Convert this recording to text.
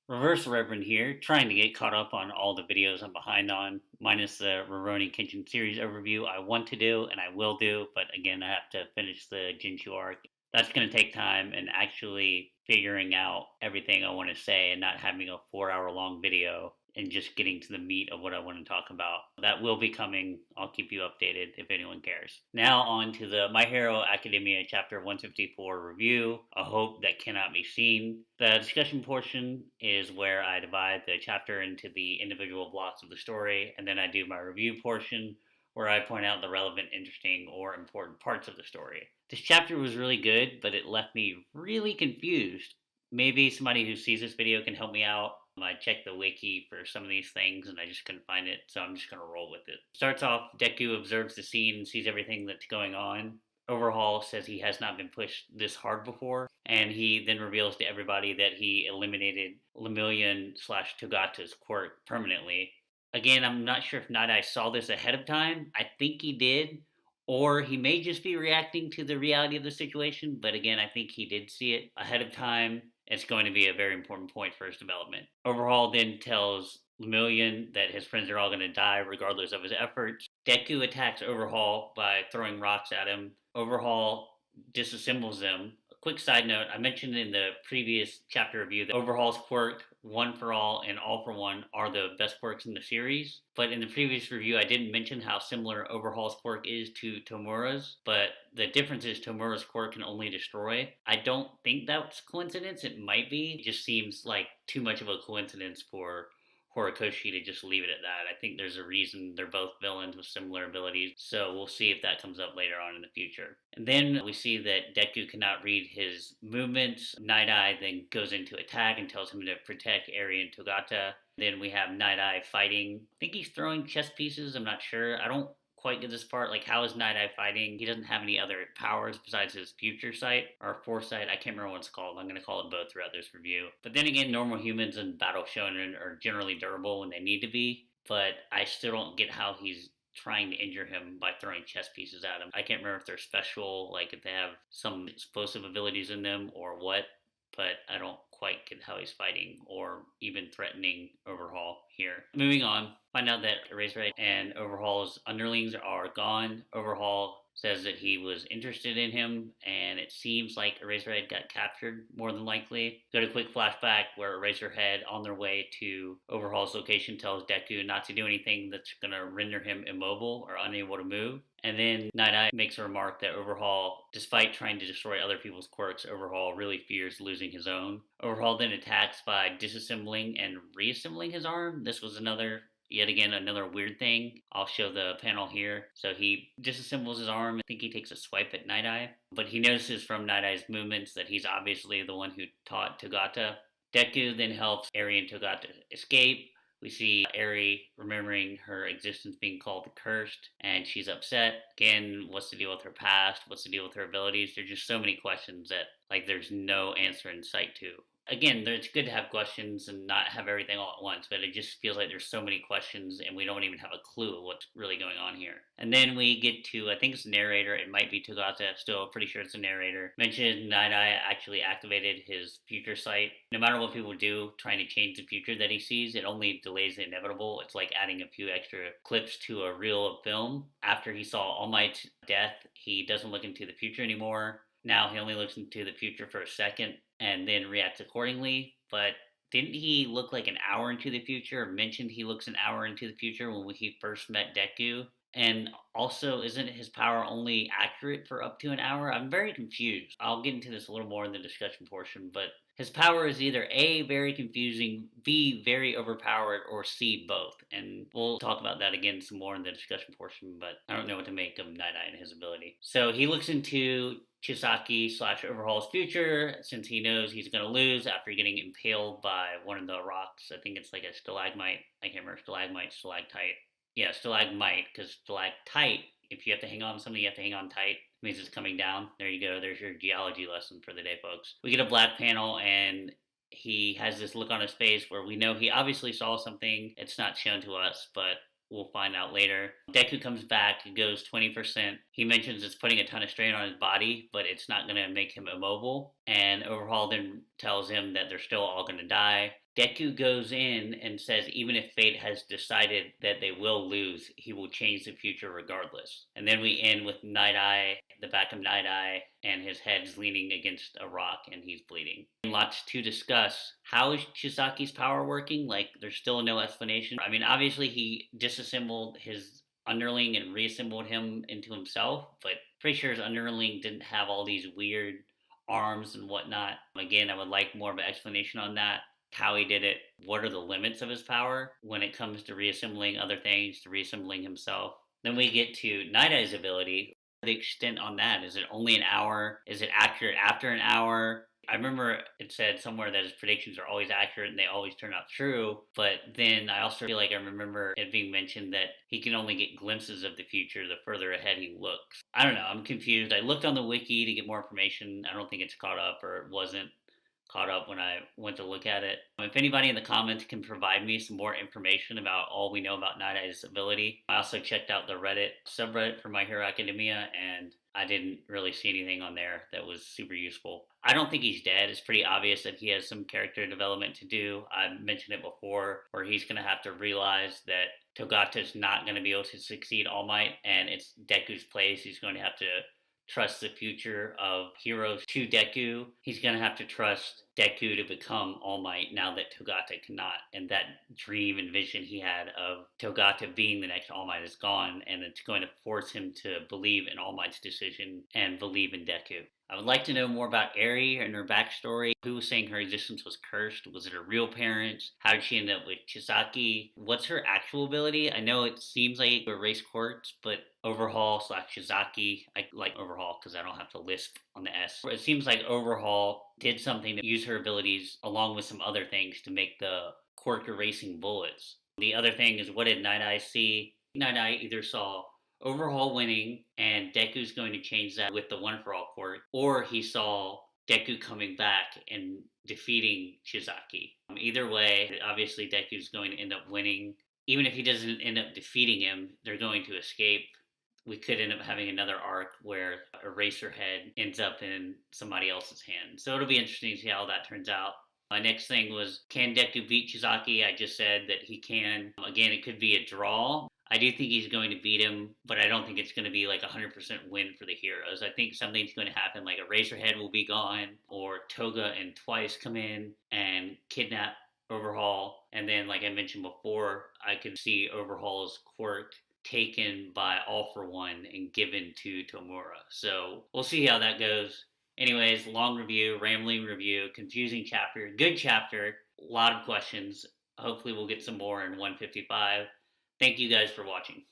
Reverse Reverend here, trying to get caught up on all the videos I'm behind on, minus the Roroni Kitchen series overview I want to do and I will do, but again, I have to finish the Jinshu arc. That's going to take time and actually figuring out everything I want to say and not having a 4 hour long video and just getting to the meat of what I want to talk about. That will be coming. I'll keep you updated if anyone cares. Now, on to the My Hero Academia Chapter 154 review, A Hope That Cannot Be Seen. The discussion portion is where I divide the chapter into the individual blocks of the story, and then I do my review portion where I point out the relevant, interesting, or important parts of the story. This chapter was really good, but it left me really confused. Maybe somebody who sees this video can help me out. I checked the wiki for some of these things and I just couldn't find it, so I'm just going to roll with it. Starts off, Deku observes the scene and sees everything that's going on. Overhaul says he has not been pushed this hard before, and he then reveals to everybody that he eliminated Lemillion slash Togata's quirk permanently. Again, I'm not sure if Nighteye saw this ahead of time. I think he did, or he may just be reacting to the reality of the situation, but again, I think he did see it ahead of time. It's going to be a very important point for his development. Overhaul then tells Lemillion that his friends are all going to die regardless of his efforts. Deku attacks Overhaul by throwing rocks at him. Overhaul disassembles them. A quick side note, I mentioned in the previous chapter review that Overhaul's quirk, One for All and All for One, are the best quirks in the series. But in the previous review, I didn't mention how similar Overhaul's quirk is to Tomura's, but the difference is Tomura's quirk can only destroy. I don't think that's coincidence. It might be. It just seems like too much of a coincidence for Horikoshi to just leave it at that. I think there's a reason they're both villains with similar abilities, so we'll see if that comes up later on in the future. And then we see that Deku cannot read his movements. Nighteye then goes into attack and tells him to protect Eri and Togata. Then we have Nighteye fighting. I think he's throwing chess pieces, I'm not sure. I don't quite get this part. Like, how is Nighteye fighting? He doesn't have any other powers besides his future sight or foresight. I can't remember what it's called. I'm going to call it both throughout this review. But then again, normal humans in Battle Shonen are generally durable when they need to be. But I still don't get how he's trying to injure him by throwing chess pieces at him. I can't remember if they're special, like if they have some explosive abilities in them or what, but I don't quite get how he's fighting or even threatening Overhaul here. Moving on, find out that Eraserhead and Overhaul's underlings are gone. Overhaul says that he was interested in him, and it seems like Eraserhead got captured, more than likely. Got a quick flashback where Eraserhead, on their way to Overhaul's location, tells Deku not to do anything that's going to render him immobile or unable to move. And then Nighteye makes a remark that Overhaul, despite trying to destroy other people's quirks, Overhaul really fears losing his own. Overhaul then attacks by disassembling and reassembling his arm. This was yet again, another weird thing. I'll show the panel here. So he disassembles his arm. I think he takes a swipe at Nighteye, but he notices from Nightaye's movements that he's obviously the one who taught Togata. Deku then helps Eri and Togata escape. We see Eri remembering her existence being called the Cursed, and she's upset. Again, what's the deal with her past? What's the deal with her abilities? There's just so many questions that, like, there's no answer in sight to. Again, it's good to have questions and not have everything all at once, but it just feels like there's so many questions and we don't even have a clue of what's really going on here. And then we get to, I think it's the narrator, it might be Togata, still pretty sure it's the narrator, mentioned Nighteye actually activated his future sight. No matter what people do trying to change the future that he sees, it only delays the inevitable. It's like adding a few extra clips to a reel of film. After he saw All Might's death, he doesn't look into the future anymore. Now he only looks into the future for a second and then reacts accordingly. But didn't he look like an hour into the future, or mentioned he looks an hour into the future when he first met Deku? And also, isn't his power only accurate for up to an hour? I'm very confused. I'll get into this a little more in the discussion portion, but his power is either A, very confusing, B, very overpowered, or C, both. And we'll talk about that again some more in the discussion portion, but I don't know what to make of Nighteye and his ability. So he looks into Chisaki slash Overhaul's future, since he knows he's going to lose after getting impaled by one of the rocks. I think it's like a stalagmite. I can't remember, stalagmite, stalactite. Yeah, stalagmite, because stalactite, if you have to hang on to something, you have to hang on tight. It means it's coming down. There you go. There's your geology lesson for the day, folks. We get a black panel, and he has this look on his face where we know he obviously saw something. It's not shown to us, but we'll find out later. Deku comes back and goes 20%. He mentions it's putting a ton of strain on his body, but it's not going to make him immobile. And Overhaul then tells him that they're still all going to die. Deku goes in and says even if fate has decided that they will lose, he will change the future regardless. And then we end with Nighteye, the back of Nighteye, and his head's leaning against a rock and he's bleeding. Lots to discuss. How is Chisaki's power working? Like, there's still no explanation. I mean, obviously he disassembled his underling and reassembled him into himself, but pretty sure his underling didn't have all these weird arms and whatnot. Again, I would like more of an explanation on that. How he did it, what are the limits of his power when it comes to reassembling other things, to reassembling himself. Then we get to Night Eye's ability. The extent on that, is it only an hour? Is it accurate after an hour? I remember it said somewhere that his predictions are always accurate and they always turn out true, but then I also feel like I remember it being mentioned that he can only get glimpses of the future the further ahead he looks. I don't know, I'm confused. I looked on the wiki to get more information. I don't think it's caught up, or it wasn't caught up when I went to look at it. If anybody in the comments can provide me some more information about all we know about Night Eye's ability. I also checked out the Reddit subreddit for My Hero Academia, and I didn't really see anything on there that was super useful. I don't think he's dead. It's pretty obvious that he has some character development to do. I mentioned it before, where he's going to have to realize that Togata's not going to be able to succeed All Might, and it's Deku's place. He's going to have to trust the future of heroes to Deku. He's going to have to trust Deku to become All Might now that Togata cannot. And that dream and vision he had of Togata being the next All Might is gone, and it's going to force him to believe in All Might's decision and believe in Deku. I would like to know more about Eri and her backstory. Who was saying her existence was cursed? Was it her real parents? How did she end up with Chisaki? What's her actual ability? I know it seems like erase quartz, but Overhaul / Chisaki. I like Overhaul because I don't have to lisp on the S. It seems like Overhaul did something to use her abilities along with some other things to make the quirk erasing bullets. The other thing is, what did Nighteye see? Nighteye either saw Overhaul winning and Deku's going to change that with the One for All quirk, or he saw Deku coming back and defeating Chisaki. Either way, obviously Deku's going to end up winning. Even if he doesn't end up defeating him, they're going to escape. We could end up having another arc where Eraserhead ends up in somebody else's hands. So it'll be interesting to see how that turns out. My next thing was, can Deku beat Chisaki? I just said that he can. Again, it could be a draw. I do think he's going to beat him, but I don't think it's going to be like a 100% win for the heroes. I think something's going to happen, like Eraserhead will be gone, or Toga and Twice come in and kidnap Overhaul. And then, like I mentioned before, I could see Overhaul's quirk taken by All for One and given to Tomura. So we'll see how that goes. Anyways, long review, rambling review, confusing chapter, good chapter, a lot of questions. Hopefully we'll get some more in 155. Thank you guys for watching.